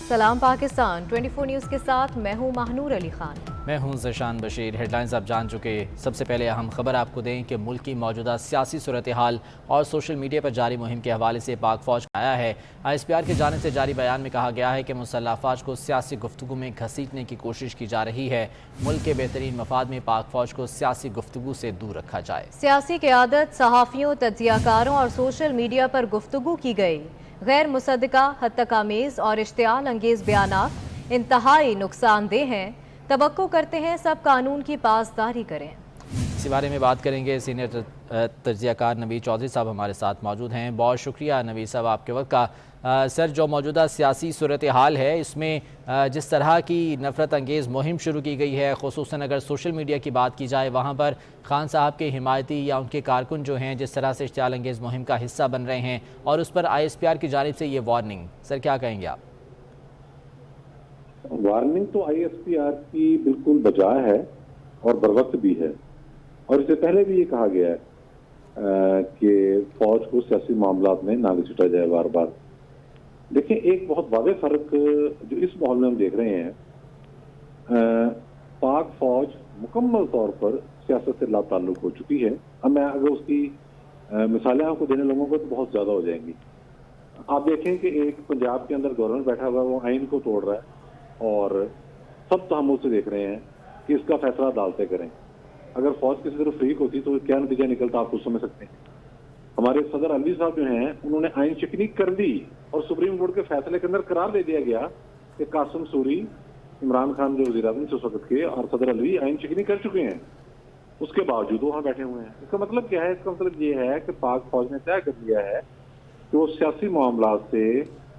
सलाम पाकिस्तान 24 न्यूज़ के साथ मैं हूं महानूर अली खान। मैं हूं ज़शान बशीर। हेडलाइंस आप जान चुके। सबसे पहले अहम खबर आपको दें कि मुल्क की मौजूदा सियासी सूरत हाल और सोशल मीडिया पर जारी मुहिम के हवाले से पाक फ़ौज का आया है। ISPR की जानिब से जारी बयान में कहा गया है कि मुसल्लह अफवाज को सियासी गुफ्तगू में घसीटने की कोशिश की जा रही है। मुल्क के बेहतरीन मफाद में पाक फ़ौज को सियासी गुफ्तगू से दूर रखा जाए। सियासी क़यादत, सहाफ़ियों, तज्ज़ियाकारों और सोशल मीडिया पर गुफ्तगू की गई। गैर मुसद्दक़ा, हत्तकामेज़ और इश्तियाल अंगेज़ बयानात इंतहाई नुकसानदेह हैं। तवक्को करते हैं सब कानून की पासदारी करें। इसी बारे में बात करेंगे। सीनियर तज्ज़ियाकार नवीद चौधरी साहब हमारे साथ मौजूद हैं। बहुत शुक्रिया नवीद साहब आपके वक्त का। सर, जो मौजूदा सियासी सूरत हाल है इसमें जिस तरह की नफ़रत अंगेज़ मुहिम शुरू की गई है, ख़ुसूसन अगर सोशल मीडिया की बात की जाए, वहाँ पर खान साहब के हिमायती या उनके कारकुन जो हैं जिस तरह से इश्तियाल अंगेज़ मुहिम का हिस्सा बन रहे हैं और उस पर ISPR की जानिब से ये वार्निंग, सर क्या कहेंगे आप? वार्निंग तो ISPR की बिल्कुल बजा है और बरवक्त भी है, और इससे पहले भी ये कहा गया है कि फौज को सियासी मामलात में ना घसीटा जाए बार बार। देखिए, एक बहुत वाज़ेह फर्क जो इस माहौल में हम देख रहे हैं, पाक फौज मुकम्मल तौर पर सियासत से लाताल्लुक हो चुकी है। अब मैं अगर उसकी मिसालें आपको देने लगूंगा तो बहुत ज़्यादा हो जाएंगी। आप देखें कि एक पंजाब के अंदर गवर्नर बैठा हुआ है, वो आइन को तोड़ रहा है और सब तहम्मुल से देख रहे हैं कि इसका फैसला अदालतें करें। अगर फौज किसी तरह फ्रीक होती तो क्या नतीजा निकलता, आप खुद समझ सकते हैं। हमारे सदर अलवी साहब जो हैं, उन्होंने आइन शिकनी कर दी और सुप्रीम कोर्ट के फैसले के अंदर करार दे दिया गया कि कासिम सूरी, इमरान खान जो वज़ीर आज़म उस वक्त के, और सदर अलवी आइन शिकनी कर चुके हैं। उसके बावजूद वहां बैठे हुए हैं। इसका मतलब क्या है? इसका मतलब ये है कि पाक फौज ने तय कर लिया है कि वो सियासी मामलात से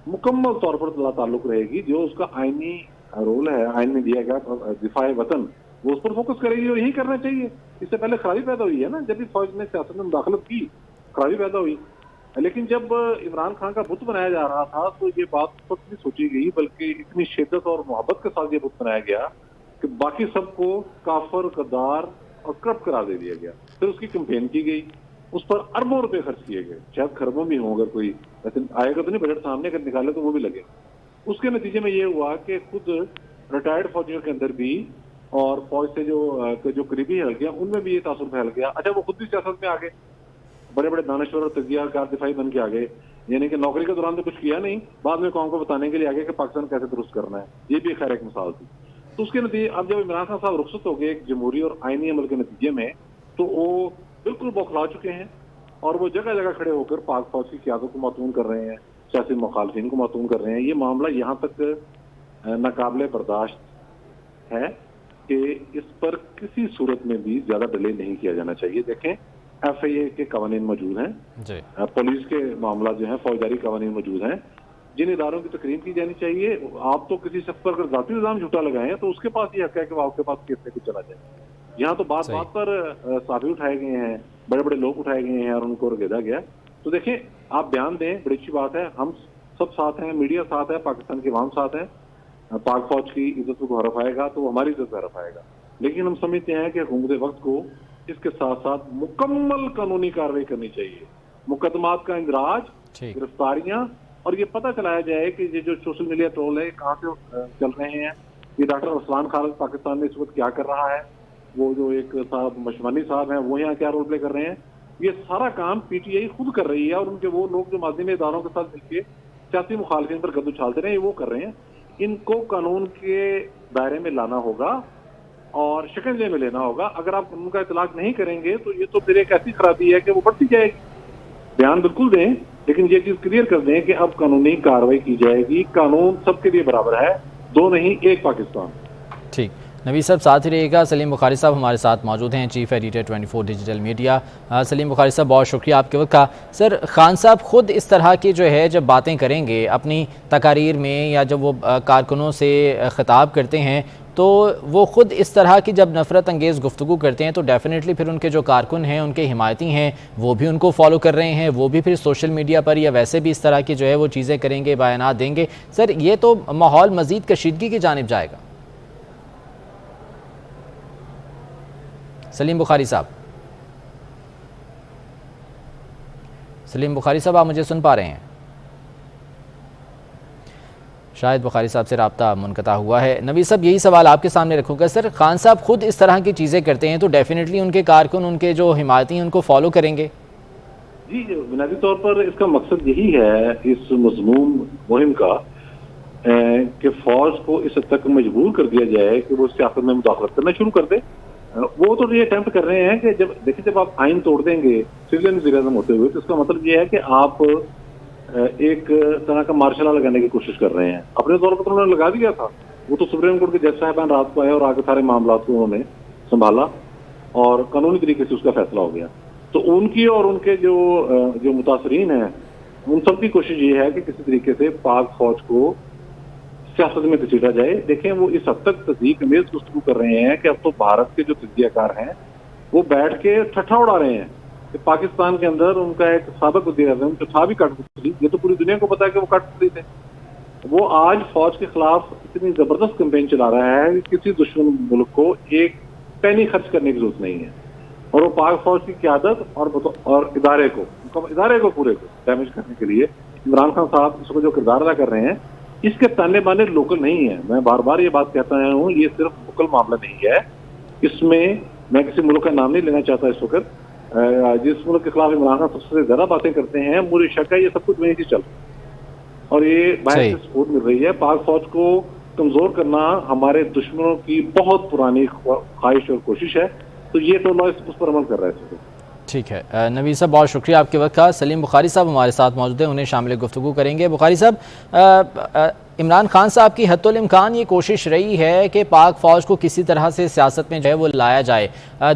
मुकम्मल तौर पर ताल्लुक रहेगी। जो उसका आइनी रोल है, आइन में दिया गया दिफाए वतन, वो उस पर फोकस करेगी और यही करना चाहिए। इससे पहले खराबी पैदा हुई है ना, जब भी फौज ने सियासत में मुदाखलत की, खराबी पैदा हुई। लेकिन जब इमरान खान का बुत बनाया जा रहा था तो ये बात उस वक्त नहीं सोची गई, बल्कि इतनी शिद्दत और मोहब्बत के साथ ये बुत बनाया गया कि बाकी सबको काफर, गद्दार और करप्ट करार दे दिया गया। फिर उसकी कैंपेन की गई, उस पर अरबों रुपए खर्च किए गए, शायद खरबों में हो, अगर कोई वैसे आएगा तो नहीं, बजट सामने अगर निकाले तो वो भी लगे। उसके नतीजे में ये हुआ कि खुद रिटायर्ड फौजियों के अंदर भी और फौज से जो करीबी हल गया, उनमें भी ये तासुर फैल गया। अच्छा, वो खुद भी सियासत में आ गए, बड़े बड़े दानश्वर और तज्जियाकार दिफाई बन के आ गए। यानी कि नौकरी के दौरान तो कुछ किया नहीं, बाद में कौम को बताने के लिए आगे कि पाकिस्तान कैसे दुरुस्त करना है। ये भी खैर एक मिसाल थी। तो उसके नतीजे, अब जब इमरान खान साहब रुखसत हो गए एक जमहूरी और आईनी अमल के नतीजे में, तो वो बिल्कुल बौखला चुके हैं और वो जगह जगह खड़े होकर पाक फौज की क़यादत को मातून कर रहे हैं, सियासी मुखालफिन को मातून कर रहे हैं। ये मामला यहाँ तक नाकाबिले बर्दाश्त है कि इस पर किसी सूरत में भी ज्यादा डिले नहीं किया जाना चाहिए। देखें, FIA के कानून मौजूद हैं, पुलिस के मामला जो है, फौजदारी कानून मौजूद हैं, जिन इदारों की तकरीम की जानी चाहिए। आप तो किसी शख्स पर अगर जाती इल्जाम झूठा लगाएं तो उसके पास ये हक है कि वो आपके पास केस लेकर चला जाए। यहाँ तो बात बात पर साफी उठाए गए हैं, बड़े बड़े लोग उठाए गए हैं और उनको रगेदा गया। तो देखें, आप बयान दें, बड़ी अच्छी बात है, हम सब साथ हैं, मीडिया साथ है, पाकिस्तान की आवाम साथ है। पाक फौज की इज्जत को हरफ आएगा तो हमारी इज्जत हरफ आएगा। लेकिन हम समझते हैं कि हुकूमत वक्त को इसके साथ साथ मुकम्मल कानूनी कार्रवाई करनी चाहिए, मुकदमात का इंदराज, गिरफ्तारियां, और ये पता चलाया जाए कि ये जो सोशल मीडिया ट्रोल है कहाँ से चल रहे हैं। ये डॉक्टर अरसलान खान पाकिस्तान में इस वक्त क्या कर रहा है, वो जो एक साहब मशवानी साहब हैं, वो यहाँ क्या रोल प्ले कर रहे हैं। ये सारा काम PTI खुद कर रही है और उनके वो लोग जो माजी में इदारों के साथ मिलकर सियासी मुखालफिन पर कद्दू उछालते रहे, वो कर रहे हैं। इनको कानून के दायरे में लाना होगा और शिकंजे में लेना होगा। अगर आप कानून का इतलाक नहीं करेंगे तो ये तो फिर एक ऐसी खराबी है कि वो बढ़ती जाएगी। बयान बिल्कुल दें, लेकिन ये चीज क्लियर कर दें कि अब कानूनी कार्रवाई की जाएगी। कानून सबके लिए बराबर है, दो नहीं, एक पाकिस्तान। ठीक, नवीद साहब साथ ही रहिएगा। सलीम बुखारी साहब हमारे साथ मौजूद हैं, chief editor 24 digital media. Salim Bukhari साहब, बहुत शुक्रिया आपके वक्त का। सर, खान साहब खुद इस तरह की जो है जब बातें करेंगे अपनी तकारीर में या जब वो कारकुनों से खिताब करते हैं, तो वो ख़ुद इस तरह की जब नफ़रत अंगेज़ गुफ्तगू करते हैं तो डेफिनेटली फिर उनके जो कारकुन हैं, उनके हिमायती हैं, वो भी उनको फॉलो कर रहे हैं, वो भी फिर सोशल मीडिया पर या वैसे भी इस तरह की जो है वो चीज़ें करेंगे, बयानात देंगे। सर, ये तो माहौल मज़ीद कशीदगी की जानिब जाएगा। सलीम बुखारी साहब, आप मुझे सुन पा रहे हैं? شاہد بخاری صاحب سے رابطہ منقطع ہوا ہے۔ نوید صاحب یہی سوال آپ کے سامنے رکھوں گا، سر خان صاحب خود اس طرح کی چیزیں کرتے ہیں تو ڈیفینیٹلی ان کے کارکن، ان کے جو حمایتی ہیں ان کو فالو کریں گے؟ جی بنیادی طور پر اس کا مقصد یہی ہے اس مضموم مہم کا کہ فوج کو اس حد تک مجبور کر دیا جائے کہ وہ سیاست میں مداخلت کرنا شروع کر دے۔ وہ تو یہ اٹیمپٹ کر رہے ہیں کہ جب آپ آئین توڑ دیں گے سویلین وزیر اعظم ہوتے ہوئے، تو اس کا مطلب یہ ہے کہ آپ ایک طرح کا مارشل لا لگانے کی کوشش کر رہے ہیں۔ اپنے طور پر تو انہوں نے لگا دیا تھا، وہ تو سپریم کورٹ کے جج صاحبان رات کو آئے اور آگے سارے معاملات کو انہوں نے سنبھالا اور قانونی طریقے سے اس کا فیصلہ ہو گیا۔ تو ان کی اور ان کے جو متاثرین ہیں ان سب کی کوشش یہ ہے کہ کسی طریقے سے پاک فوج کو سیاست میں گھسیٹا جائے۔ دیکھیں وہ اس حد تک تصدیق امیز گفتگو کر رہے ہیں کہ اب تو بھارت کے جو تجزیہ کار ہیں وہ بیٹھ کے ٹھٹھا اڑا رہے ہیں کہ پاکستان کے اندر ان کا ایک سابق وزیر اعظم جو تھا بھی کٹ پتلی، یہ تو پوری دنیا کو پتا ہے کہ وہ کٹ پتلی تھے، وہ آج فوج کے خلاف اتنی زبردست کمپین چلا رہا ہے کہ کسی دشمن ملک کو ایک پینی خرچ کرنے کی ضرورت نہیں ہے، اور وہ پاک فوج کی قیادت اور ادارے کو پورے کو ڈیمیج کرنے کے لیے عمران خان صاحب اس کو جو کردار ادا کر رہے ہیں، اس کے تانے بانے لوکل نہیں ہیں۔ میں بار بار یہ بات کہتا ہوں، یہ صرف لوکل معاملہ نہیں ہے، اس میں کسی ملک کا نام نہیں لینا چاہتا اس وقت، جس ملک کے خلاف عمران خان سب سے زیادہ باتیں کرتے ہیں، مجھے شک ہے یہ سب کچھ وہیں سے چل رہا ہے اور یہ باہر سے سپورٹ مل رہی ہے۔ پاک فوج کو کمزور کرنا ہمارے دشمنوں کی بہت پرانی خواہش اور کوشش ہے، تو یہ تو اللہ اس پر عمل کر رہا ہے اس وقت۔ ٹھیک ہے نوید صاحب، بہت شکریہ آپ کے وقت کا۔ سلیم بخاری صاحب ہمارے ساتھ موجود ہیں، انہیں شامل گفتگو کریں گے۔ بخاری صاحب، عمران خان صاحب کی حتی الامکان یہ کوشش رہی ہے کہ پاک فوج کو کسی طرح سے سیاست میں جو ہے وہ لایا جائے۔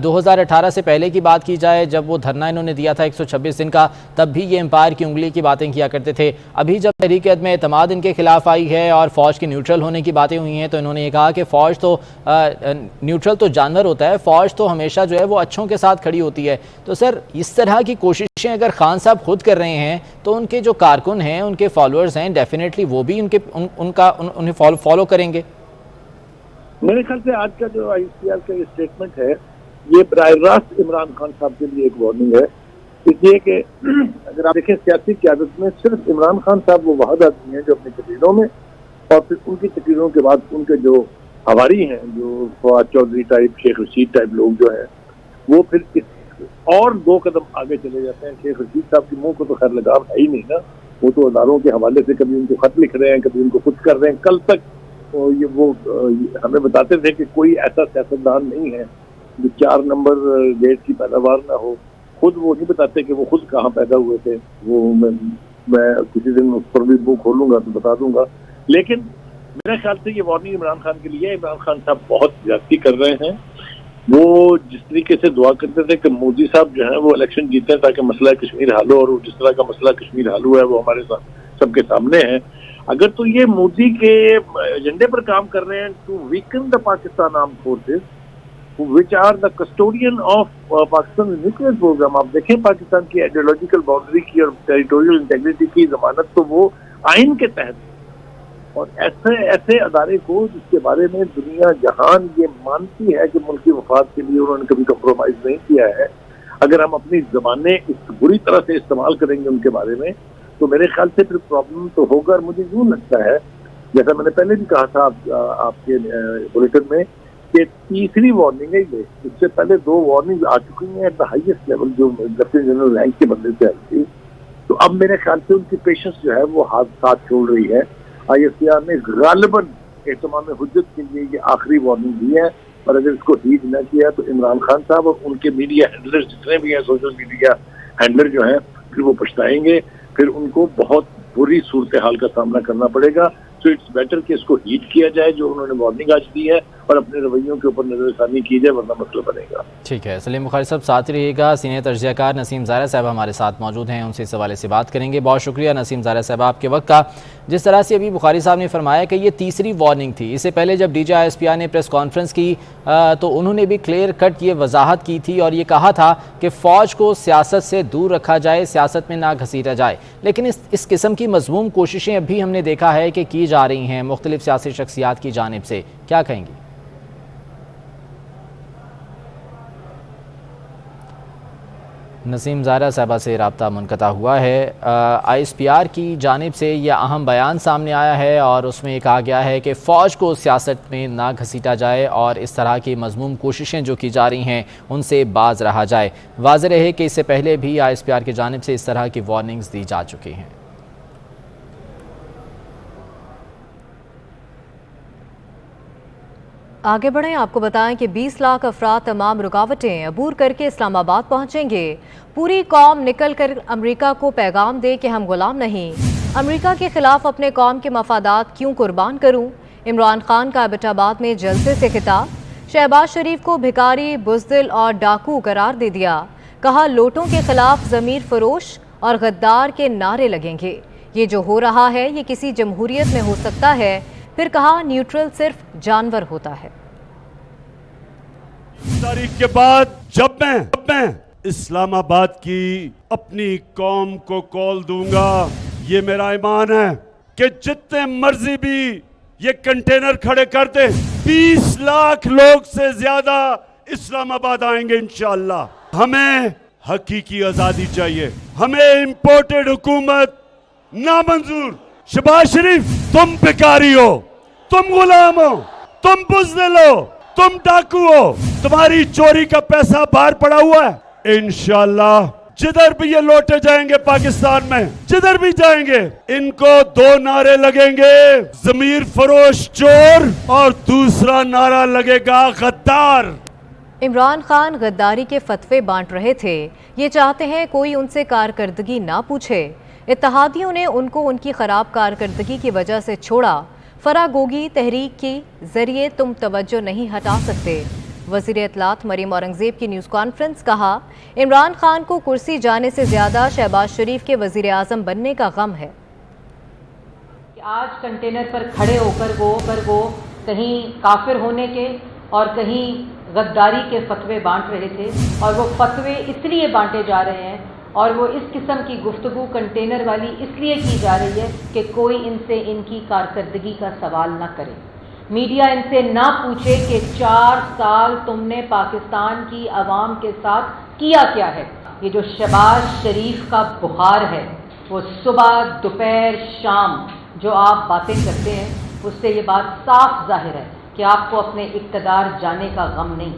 2018 سے پہلے کی بات کی جائے، جب وہ دھرنا انہوں نے دیا تھا 126 دن کا، تب بھی یہ امپائر کی انگلی کی باتیں کیا کرتے تھے۔ ابھی جب تحریک عدم اعتماد ان کے خلاف آئی ہے اور فوج کے نیوٹرل ہونے کی باتیں ہوئی ہیں، تو انہوں نے یہ کہا کہ فوج تو نیوٹرل تو جانور ہوتا ہے، فوج تو ہمیشہ جو ہے وہ اچھوں کے ساتھ کھڑی ہوتی ہے۔ تو سر اس طرح کی کوششیں اگر خان صاحب خود کر رہے ہیں تو ان کے جو کارکن ہیں، ان کے فالوورز ہیں، ڈیفینیٹلی وہ بھی انہیں فالو کریں گے۔ میرے خیال سے آج کا جو آئی سی آر کا اسٹیٹمنٹ ہے یہ براہ راست عمران خان صاحب کے لیے ایک وارننگ ہے، اس لیے کہ اگر آپ دیکھیں سیاسی قیادت میں صرف عمران خان صاحب وہ واحد آدمی ہیں جو اپنی تقریروں میں اور پھر ان کی تقریروں کے بعد ان کے جو ہواری ہیں، جو فواد چودھری ٹائپ، شیخ رشید ٹائپ لوگ جو ہیں، وہ پھر اور 2 قدم آگے چلے جاتے ہیں۔ شیخ رشید صاحب کے منہ کو تو خیر لگام ہے ہی نہیں نا، وہ تو اداروں کے حوالے سے کبھی ان کو خط لکھ رہے ہیں، کبھی ان کو کچھ کر رہے ہیں۔ کل تک وہ ہمیں بتاتے تھے کہ کوئی ایسا سیاستدان نہیں ہے جو 4 نمبر گیٹ کی پیداوار نہ ہو۔ خود وہ نہیں بتاتے کہ وہ خود کہاں پیدا ہوئے تھے، وہ میں کسی دن اس پر بھی بک کھولوں گا تو بتا دوں گا۔ لیکن میرے خیال سے یہ وارننگ عمران خان کے لیے، عمران خان صاحب بہت زیادتی کر رہے ہیں۔ وہ جس طریقے سے دعا کرتے تھے کہ مودی صاحب جو ہیں وہ الیکشن جیتے تاکہ مسئلہ کشمیر حل ہو، اور جس طرح کا مسئلہ کشمیر حل ہوا ہے وہ ہمارے سب کے سامنے ہے۔ اگر تو یہ مودی کے ایجنڈے پر کام کر رہے ہیں to weaken the Pakistan armed forces which are the custodian of Pakistan nuclear programme, آپ دیکھیں پاکستان کی آئیڈیولوجیکل باؤنڈری کی اور ٹیریٹوریل انٹیگریٹی کی ضمانت تو وہ آئین کے تحت، اور ایسے ادارے کو جس کے بارے میں دنیا جہان یہ مانتی ہے کہ ملکی مفاد کے لیے انہوں نے کبھی کمپرومائز نہیں کیا ہے، اگر ہم اپنی زبانیں اس بری طرح سے استعمال کریں گے ان کے بارے میں تو میرے خیال سے پھر پرابلم تو ہوگا۔ اور مجھے یوں لگتا ہے جیسا میں نے پہلے بھی کہا تھا آپ کے بلیٹن میں کہ تیسری وارننگ ہے یہ، اس سے پہلے 2 وارننگ آ چکی ہیں ایٹ دا ہائیسٹ لیول جو لیفٹیننٹ جنرل رینک کے بندے سے آئی تھی، تو اب میرے خیال سے ان کی پیشنس جو ہے وہ ساتھ چھوڑ رہی ہے۔ آئی ایس پی آر نے غالباً اہتمام حجت کے لیے یہ آخری وارننگ دی ہے، اور اگر اس کو ہیڈ نہ کیا تو عمران خان صاحب اور ان کے میڈیا ہینڈلر جتنے بھی ہیں، سوشل میڈیا ہینڈلر جو ہیں، پھر وہ پچھتائیں گے، پھر ان کو بہت بری صورتحال کا سامنا کرنا پڑے گا۔ تو اٹس بیٹر کہ اس کو ہیٹ کیا جائے جو انہوں نے وارننگ آج دی ہے، اور اپنے رویوں کے اوپر نظر ثانی کی جائے، ورنہ مسئلہ بنے گا۔ ٹھیک ہے سلیم بخاری صاحب، ساتھ رہیے گا۔ سینئر تجزیہ کار نسیم زارع صاحب ہمارے ساتھ موجود ہیں، ان سے اس حوالے سے بات کریں گے۔ بہت شکریہ نسیم زارع صاحب آپ کے وقت کا۔ جس طرح سے ابھی بخاری صاحب نے فرمایا کہ یہ تیسری وارننگ تھی، اس سے پہلے جب D G I S P R نے پریس کانفرنس کی تو انہوں نے بھی کلیئر کٹ یہ وضاحت کی تھی اور یہ کہا تھا کہ فوج کو سیاست سے دور رکھا جائے، سیاست میں نہ گھسیٹا جائے۔ لیکن اس قسم کی مذموم کوششیں اب بھی ہم نے دیکھا ہے کہ کی جا رہی ہیں مختلف سیاسی شخصیات کی جانب سے، کیا کہیں گی؟ نسیم زائرہ صاحبہ سے رابطہ منقطع ہوا ہے۔ ISPR کی جانب سے یہ اہم بیان سامنے آیا ہے اور اس میں یہ کہا گیا ہے کہ فوج کو سیاست میں نہ گھسیٹا جائے اور اس طرح کی مذموم کوششیں جو کی جا رہی ہیں ان سے باز رہا جائے۔ واضح رہے کہ اس سے پہلے بھی ISPR کی جانب سے اس طرح کی وارننگز دی جا چکی ہیں۔ آگے بڑھیں، آپ کو بتائیں کہ 20 لاکھ افراد تمام رکاوٹیں عبور کر کے اسلام آباد پہنچیں گے۔ پوری قوم نکل کر امریکہ کو پیغام دے کہ ہم غلام نہیں۔ امریکہ کے خلاف اپنے قوم کے مفادات کیوں قربان کروں؟ عمران خان کا ایبٹ آباد میں جلسے سے خطاب۔ شہباز شریف کو بھکاری، بزدل اور ڈاکو قرار دے دیا۔ کہا لوٹوں کے خلاف ضمیر فروش اور غدار کے نعرے لگیں گے۔ یہ جو ہو رہا ہے یہ کسی جمہوریت میں ہو سکتا ہے۔ پھر کہا نیوٹرل صرف جانور ہوتا ہے۔ تاریخ کے بعد جب میں اسلام آباد کی اپنی قوم کو کال دوں گا، یہ میرا ایمان ہے کہ جتنے مرضی بھی یہ کنٹینر کھڑے کر دیں، 20 لاکھ لوگ سے زیادہ اسلام آباد آئیں گے انشاءاللہ۔ ہمیں حقیقی آزادی چاہیے، ہمیں امپورٹڈ حکومت نامنظور۔ شہباز شریف تم بھکاری ہو، تم غلام ہو، تم بزدل ہو، تم ڈاکو ہو، تمہاری چوری کا پیسہ باہر پڑا ہوا ہے۔ انشاءاللہ جدھر بھی یہ لوٹے جائیں گے پاکستان میں، جدھر بھی جائیں گے، ان کو 2 نعرے لگیں گے، ضمیر فروش چور اور دوسرا نعرہ لگے گا غدار۔ عمران خان غداری کے فتوے بانٹ رہے تھے۔ یہ چاہتے ہیں کوئی ان سے کارکردگی نہ پوچھے۔ اتحادیوں نے ان کو ان کی خراب کارکردگی کی وجہ سے چھوڑا۔ فراگوگی تحریک کے ذریعے تم توجہ نہیں ہٹا سکتے۔ وزیر اطلاعات مریم اورنگزیب کی نیوز کانفرنس۔ کہا عمران خان کو کرسی جانے سے زیادہ شہباز شریف کے وزیر اعظم بننے کا غم ہے۔ آج کنٹینر پر کھڑے ہو کر وہ کہیں کافر ہونے کے اور کہیں غداری کے فتوے بانٹ رہے تھے، اور وہ فتوے اس لیے بانٹے جا رہے ہیں اور وہ اس قسم کی گفتگو کنٹینر والی اس لیے کی جا رہی ہے کہ کوئی ان سے ان کی کارکردگی کا سوال نہ کرے، میڈیا ان سے نہ پوچھے کہ 4 سال تم نے پاکستان کی عوام کے ساتھ کیا کیا ہے۔ یہ جو شہباز شریف کا بخار ہے، وہ صبح دوپہر شام جو آپ باتیں کرتے ہیں، اس سے یہ بات صاف ظاہر ہے کہ آپ کو اپنے اقتدار جانے کا غم نہیں،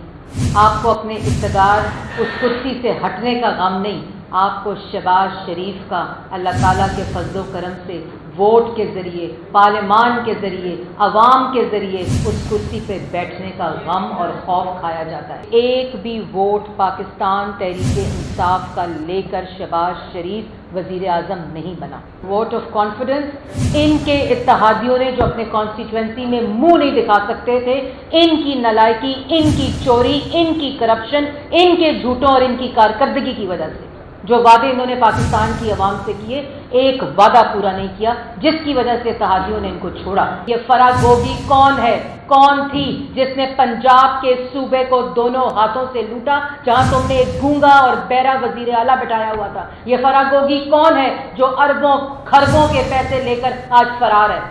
آپ کو اپنے اقتدار اس کرسی سے ہٹنے کا غم نہیں، آپ کو شہباز شریف کا اللہ تعالیٰ کے فضل و کرم سے ووٹ کے ذریعے، پارلیمان کے ذریعے، عوام کے ذریعے اس کرسی پہ بیٹھنے کا غم اور خوف کھایا جاتا ہے۔ ایک بھی ووٹ پاکستان تحریک انصاف کا لے کر شہباز شریف وزیر اعظم نہیں بنا۔ ووٹ آف کانفیڈنس ان کے اتحادیوں نے جو اپنے کانسٹیٹوئنسی میں منہ نہیں دکھا سکتے تھے، ان کی نالائکی، ان کی چوری، ان کی کرپشن، ان کے جھوٹوں اور ان کی کارکردگی کی وجہ سے جو وعدے انہوں نے پاکستان کی عوام سے کیے، ایک وعدہ پورا نہیں کیا، جس کی وجہ سے اتحادیوں نے ان کو چھوڑا۔ یہ فراگوگی کون ہے، کون تھی جس نے پنجاب کے صوبے کو دونوں ہاتھوں سے لوٹا، جہاں تم نے ایک گونگا اور بہرا وزیر اعلیٰ بٹھایا ہوا تھا؟ یہ فراگوگی کون ہے جو اربوں خربوں کے پیسے لے کر آج فرار ہے؟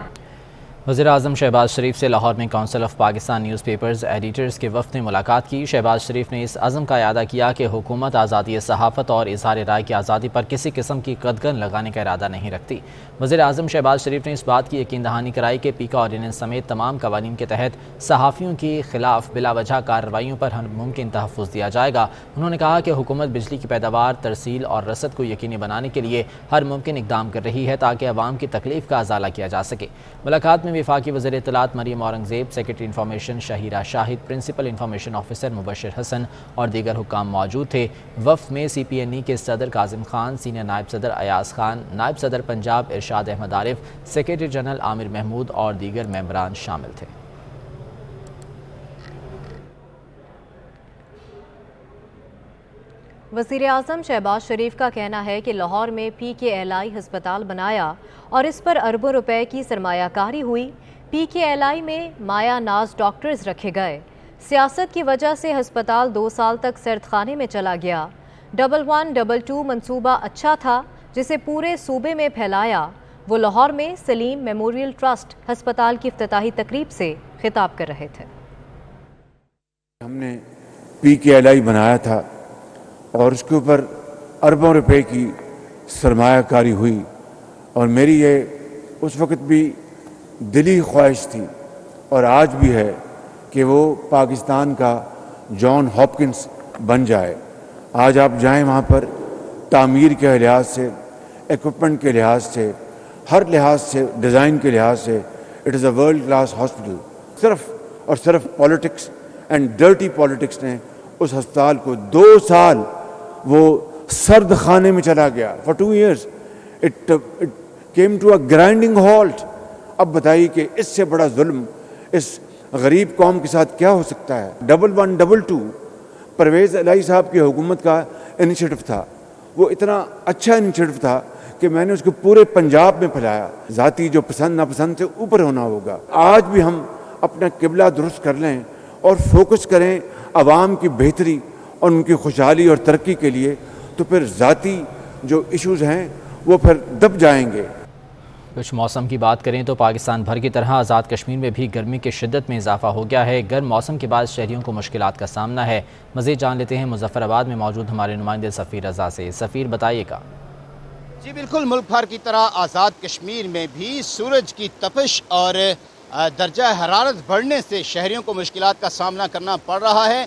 وزیر اعظم شہباز شریف سے لاہور میں council of Pakistan news papers editors کے وفد نے ملاقات کی۔ شہباز شریف نے اس عزم کا اعادہ کیا کہ حکومت آزادی صحافت اور اظہار رائے کی آزادی پر کسی قسم کی قدغن لگانے کا ارادہ نہیں رکھتی۔ وزیر اعظم شہباز شریف نے اس بات کی یقین دہانی کرائی کہ پیکا آرڈیننس سمیت تمام قوانین کے تحت صحافیوں کے خلاف بلا وجہ کارروائیوں پر ہر ممکن تحفظ دیا جائے گا۔ انہوں نے کہا کہ حکومت بجلی کی پیداوار، ترسیل اور رسد کو یقینی بنانے کے لیے ہر ممکن اقدام کر رہی ہے تاکہ عوام کی تکلیف کا ازالہ کیا جا سکے۔ ملاقات میں وفاقی وزیر اطلاعات مریم اورنگزیب، سیکرٹری انفارمیشن شہیرہ شاہد، پرنسپل انفارمیشن آفیسر مبشر حسن اور دیگر حکام موجود تھے۔ وفد میں CPNE کے صدر کاظم خان، سینئر نائب صدر ایاز خان، نائب صدر پنجاب ارشاد احمد عارف، سیکرٹری جنرل عامر محمود اور دیگر ممبران شامل تھے۔ وزیر اعظم شہباز شریف کا کہنا ہے کہ لاہور میں PKLI ہسپتال بنایا اور اس پر اربوں روپے کی سرمایہ کاری ہوئی۔ PKLI میں مایا ناز ڈاکٹرز رکھے گئے۔ سیاست کی وجہ سے ہسپتال 2 سال تک سرد خانے میں چلا گیا۔ 1122 منصوبہ اچھا تھا جسے پورے صوبے میں پھیلایا۔ وہ لاہور میں سلیم میموریل ٹرسٹ ہسپتال کی افتتاحی تقریب سے خطاب کر رہے تھے۔ ہم نے PKLI بنایا تھا اور اس کے اوپر अरबों रुपए की सरमायाकारी हुई और मेरी ये उस वक्त भी दिली ख्वाहिश थी और आज भी है कि वो पाकिस्तान का जॉन हॉपकिंस बन जाए। आज आप जाएं वहाँ पर, तामीर के लिहाज से, इक्विपमेंट के लिहाज से, हर लिहाज से, डिज़ाइन के लिहाज से it is a world class hospital. सिर्फ और सिर्फ पॉलिटिक्स एंड डर्टी पॉलिटिक्स ने उस अस्पताल को 2 साल वो सर्द खाने में चला गया। For 2 years it came to a grinding halt. अब बताइए कि इससे बड़ा जुल्म इस गरीब कौम के साथ क्या हो सकता है। 1122 परवेज़ इलाही साहब की हुकूमत का इनिशिएटिव था। वो इतना अच्छा इनिशिएटिव था कि मैंने उसको पूरे पंजाब में फैलाया। ज़ाती जो पसंद नापसंद से ऊपर होना होगा। आज भी हम अपना किबला दुरुस्त कर लें और फोकस करें आवाम की बेहतरी और उनकी खुशहाली और तरक्की के लिए, तो फिर ज़ाती जो इश्यूज़ हैं वो फिर दब जाएंगे। कुछ मौसम की बात करें तो पाकिस्तान भर की तरह आज़ाद कश्मीर में भी गर्मी की शिद्दत में इजाफा हो गया है। गर्म मौसम के बाद शहरियों को मुश्किलात का सामना है। मज़ीद जान लेते हैं मुजफ्फराबाद में मौजूद हमारे नुमाइंदे सफ़ीर रज़ा से। सफ़ीर, बताइएगा। जी बिल्कुल, मुल्क भर की तरह आज़ाद कश्मीर में भी सूरज की तपिश और दर्जा हरारत बढ़ने से शहरियों को मुश्किलात का सामना करना पड़ रहा है।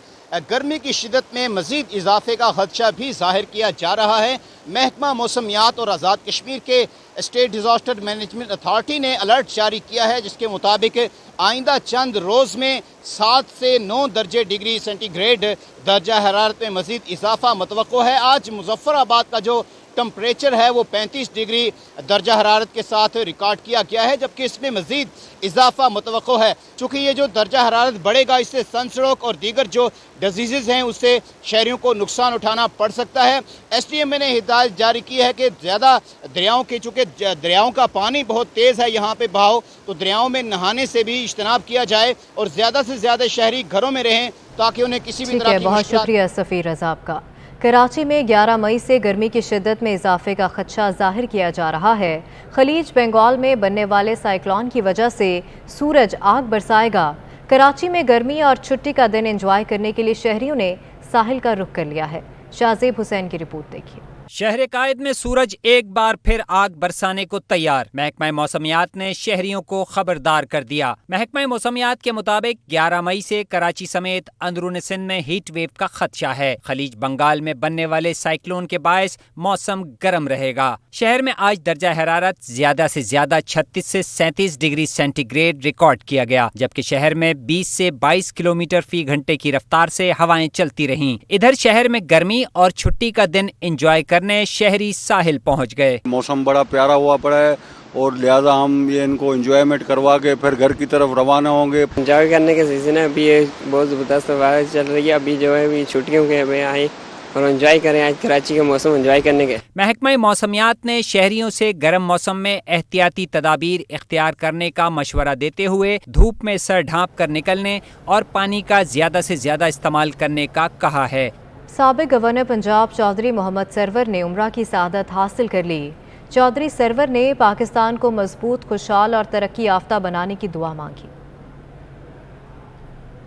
गर्मी की शिद्दत में मज़ीद इजाफे का खदशा भी ज़ाहिर किया जा रहा है। महकमा मौसमियात और आज़ाद कश्मीर के स्टेट डिज़ास्टर मैनेजमेंट अथॉरिटी ने अलर्ट जारी किया है, जिसके मुताबिक आइंदा चंद रोज़ में 7 से 9 दर्जे डिग्री सेंटीग्रेड दर्जा हरारत में मज़ीद इजाफा मतवक्को है। आज मुजफ्फराबाद का जो टेम्परेचर है वो 35 डिग्री दर्जा हरारत के साथ रिकॉर्ड किया गया है, जबकि इसमें मज़ीद इजाफा मुतवक्को है। चूँकि ये जो दर्जा हरारत बढ़ेगा, इससे सनस्ट्रोक और दीगर जो डिजीज़ हैं उससे शहरियों को नुकसान उठाना पड़ सकता है। SDM ने हिदायत जारी की है कि ज़्यादा दरियाओं के, चूँकि दरियाओं का पानी बहुत तेज़ है यहाँ पे बहाव, तो दरियाओं में नहाने से भी इज्तनाब किया जाए और ज़्यादा से ज़्यादा शहरी घरों में रहें ताकि उन्हें किसी भी तरह की बहुत शुक्रिया सफ़ीर रज़ा आपका। कराची में 11 मई से गर्मी की शिद्दत में इजाफे का खदशा जाहिर किया जा रहा है। खलीज बंगाल में बनने वाले साइक्लोन की वजह से सूरज आग बरसाएगा। कराची में गर्मी और छुट्टी का दिन एंजॉय करने के लिए शहरियों ने साहिल का रुख कर लिया है। शाहजेब हुसैन की रिपोर्ट देखिए। शहर कायद में सूरज एक बार फिर आग बरसाने को तैयार। महकमा मौसमियात ने शहरियों को खबरदार कर दिया। महकमा मौसमियात के मुताबिक 11 मई से कराची समेत अंदरून सिंध में हीट वेव का खदशा है। खलीज बंगाल में बनने वाले साइक्लोन के बायस मौसम गर्म रहेगा। शहर में आज दर्जा हरारत ज्यादा से ज्यादा 36 से 37 डिग्री सेंटीग्रेड रिकॉर्ड किया गया, जबकि शहर में 20 से 22 किलोमीटर फी घंटे की रफ्तार से हवाएं चलती रहीं। इधर शहर में गर्मी और छुट्टी का दिन एंजॉय करने शहरी साहिल पहुंच गए। मौसम बड़ा प्यारा हुआ पड़ा है और लिहाजा हम ये इनको एंजॉयमेंट करवा के फिर घर की तरफ रवाना होंगे। एंजॉय करने के सीजन है, अभी ये बहुत ज़बरदस्त हवा चल रही है। अभी जो है अभी छुट्टियों के में आए और एंजॉय करें आज कराची का मौसम एंजॉय करने के। महकमा मौसमियात ने शहरियों से गर्म मौसम में एहतियाती तदाबीर इख्तियार करने का मशवरा देते हुए धूप में सर ढांप कर निकलने और पानी का ज्यादा से ज्यादा इस्तेमाल करने का कहा है। साबिक गवर्नर पंजाब चौधरी मोहम्मद सरवर ने उम्रा की सआदत हासिल कर ली। चौधरी सरवर ने पाकिस्तान को मजबूत, खुशहाल और तरक्की याफ्ता बनाने की दुआ मांगी।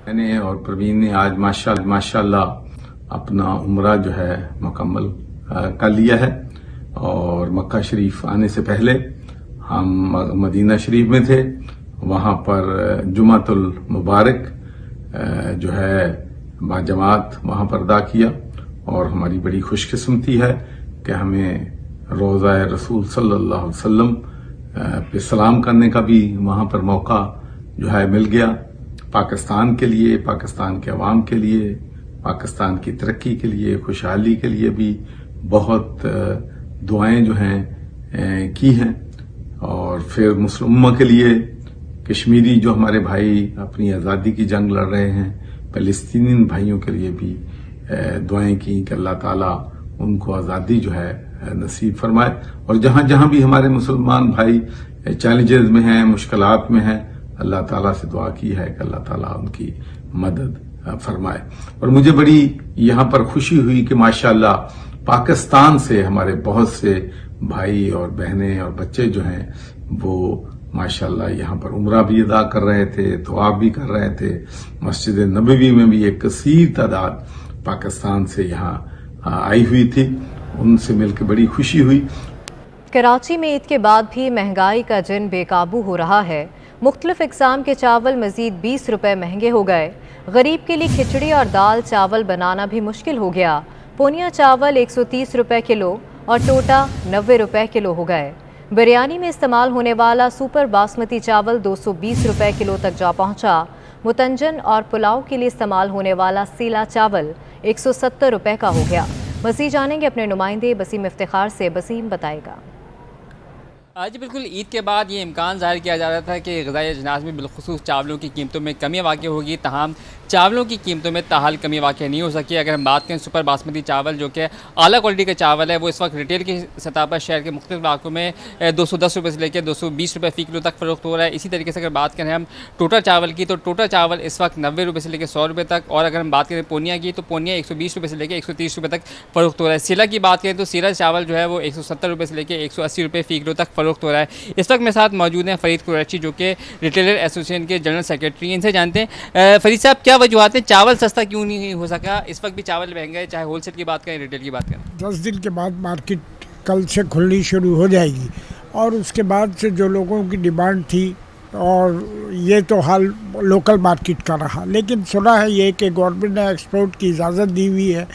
मैंने और प्रवीण ने आज माशाल्लाह अपना उम्रा जो है मुकम्मल कर लिया है और मक्का शरीफ आने से पहले हम मदीना शरीफ में थे। वहां पर जुमातुल मुबारक जो है बाजमात वहां पर अदा किया और हमारी बड़ी खुशकिस्मती है कि हमें रोज़ा रसूल सल्लल्लाहु अलैहि वसल्लम पे सलाम करने का भी वहां पर मौका जो है मिल गया। पाकिस्तान के लिए, पाकिस्तान के अवाम के लिए, पाकिस्तान की तरक्की के लिए, खुशहाली के लिए भी बहुत दुआएं जो हैं की हैं। और फिर मुस्लिम उम्मा के लिए, कश्मीरी जो हमारे भाई अपनी आज़ादी की जंग लड़ रहे हैं, फ़लस्तीनी भाइयों के लिए भी दुआएं की कि अल्लाह ताला उनको आज़ादी जो है नसीब फरमाए। और जहां जहां भी हमारे मुसलमान भाई चैलेंजेस में हैं, मुश्किलात में हैं, अल्लाह ताला से दुआ की है कि अल्लाह ताला उनकी मदद फरमाए। और मुझे बड़ी यहाँ पर खुशी हुई कि माशाल्लाह पाकिस्तान से हमारे बहुत से भाई और बहनें और बच्चे जो हैं वो माशाल्लाह यहाँ पर उम्रा भी अदा कर रहे थे, तवाफ भी कर रहे थे। मस्जिद नबवी में भी एक कसीर तादाद पाकिस्तान से यहाँ आई हुई थी उनसे मिलकर बड़ी खुशी हुई। कराची में ईद के बाद भी महंगाई का जिन बेकाबू हो रहा है। मुख्तलिफ इकसाम के चावल मज़ीद 20 रुपए महंगे हो गए। गरीब के लिए खिचड़ी और दाल चावल बनाना भी मुश्किल हो गया। पोनिया चावल 130 रुपए किलो और टोटा 90 रुपए किलो हो गए। बिरयानी में इस्तेमाल होने वाला सुपर बासमती चावल 220 रुपए किलो तक जा पहुंचा। मुतंजन और पुलाव के लिए इस्तेमाल होने वाला सीला चावल 170 रुपए का हो गया। मज़ीद जानेंगे अपने नुमाइंदे बसीम इफ्तिखार से। बसीम बताएगा। आज बिल्कुल ईद के बाद ये इम्कान ज़ाहिर किया जा रहा था कि ग़िज़ाई अजनास में बिलख़ुसूस चावलों की कीमतों में कमी वाक़ई होगी, ताहम चावलों की कीमतों में ताहाल कमी वाक़ई नहीं हो सकी। अगर हम बात करें सुपर बासमती चावल जो कि आला क्वालिटी का चावल है, वो इस वक्त रिटेल की सतह पर शहर के मुख्तलिफ इलाकों में 210 रुपये से लेकर 220 रुपये फ़ी किलो तक फ़रोख्त हो रहा है। इसी तरीके से अगर बात करें हम टोटा चावल की, तो टोटा चावल इस वक्त 90 रुपये से लेकर 100 रुपये तक, और अगर हम बात करें पोनिया की, तो पोनिया 120 रुपये से लेकर 130 रुपये तक फ़रोख्त हो रहा है। सीला की बात करें तो सीला चावल जो है वो 170 रुपये से लेकर 180 रुपये फ़ी किलो तक फ़रोख्त हो रहा है। इस वक्त मेरे साथ मौजूद हैं फरीद कुरैशी जो कि रिटेलर एसोसिएशन के जनरल सेक्रेटरी हैं। इनसे जानते हैं फरीद साहब, क्या वजूहत हैं, चावल सस्ता क्यों नहीं हो सका? इस वक्त भी चावल महंगा है, चाहे होलसेल की बात करें रिटेल की बात करें। 10 दिन के बाद मार्केट कल से खुलनी शुरू हो जाएगी, और उसके बाद से जो लोगों की डिमांड थी, और ये तो हाल लोकल मार्केट का रहा, लेकिन सुना है ये कि गवर्नमेंट ने एक्सपोर्ट की इजाज़त दी हुई है,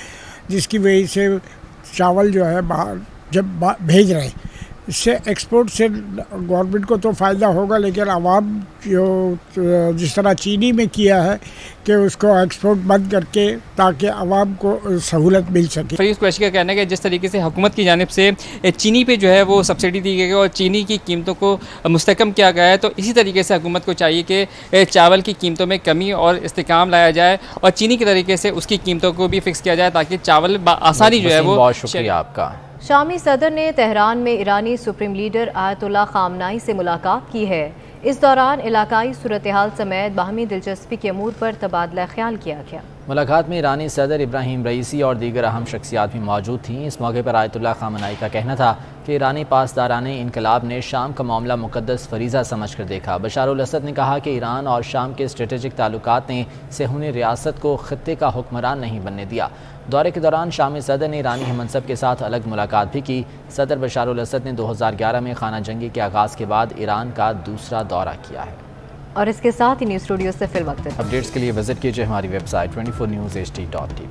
जिसकी वजह से चावल जो है बाहर जब भेज रहे हैं, इससे एक्सपोर्ट से गवर्नमेंट को तो फ़ायदा होगा, लेकिन आवाम जो जिस तरह चीनी में किया है कि उसको एक्सपोर्ट बंद करके ताकि आवाम को सहूलत मिल सके। फरीद कुरैशी का कहना है कि जिस तरीके से हुकूमत की जानिब से चीनी पे जो है वो सब्सिडी दी गई है और चीनी की कीमतों को मुस्तकम किया गया है, तो इसी तरीके से हुकूमत को चाहिए कि चावल की कीमतों में कमी और इस्तेकाम लाया जाए और चीनी के तरीके से उसकी कीमतों को भी फिक्स किया जाए ताकि चावल आसानी जो है वो। बहुत शुक्रिया आपका। शामी सदर ने तेहरान में ईरानी सुप्रीम लीडर आयतुल्लाह खामनाई से मुलाकात की है। इस दौरान इलाकाई सूरत हाल समेत बाहमी दिलचस्पी के अमूर पर तबादला ख्याल किया गया। मुलाकात में ईरानी सदर इब्राहिम रईसी और दीगर अहम शख्सियात भी मौजूद थीं। इस मौके पर आयतुल्लाह खामनाई का कहना था कि ईरानी पासदाराने इनकलाब ने शाम का मामला मुकद्दस फरीज़ा समझकर देखा। बशारुल असद ने कहा कि ईरान और शाम के स्ट्रेटेजिक ताल्लुकात ने सेहूनी रियासत को खित्ते का हुक्मरान नहीं बनने दिया। दौरे के दौरान शामी सदर ने ईरानी हमनसब के साथ अलग मुलाकात भी की। सदर बशारुल असद ने 2011 में खाना जंगी के आगाज़ के बाद ईरान का दूसरा दौरा किया है। और इसके साथ ही न्यूज़ स्टूडियो से फिल वक्त अपडेट्स के लिए विजिट कीजिए हमारी वेबसाइट 24newsht.tv।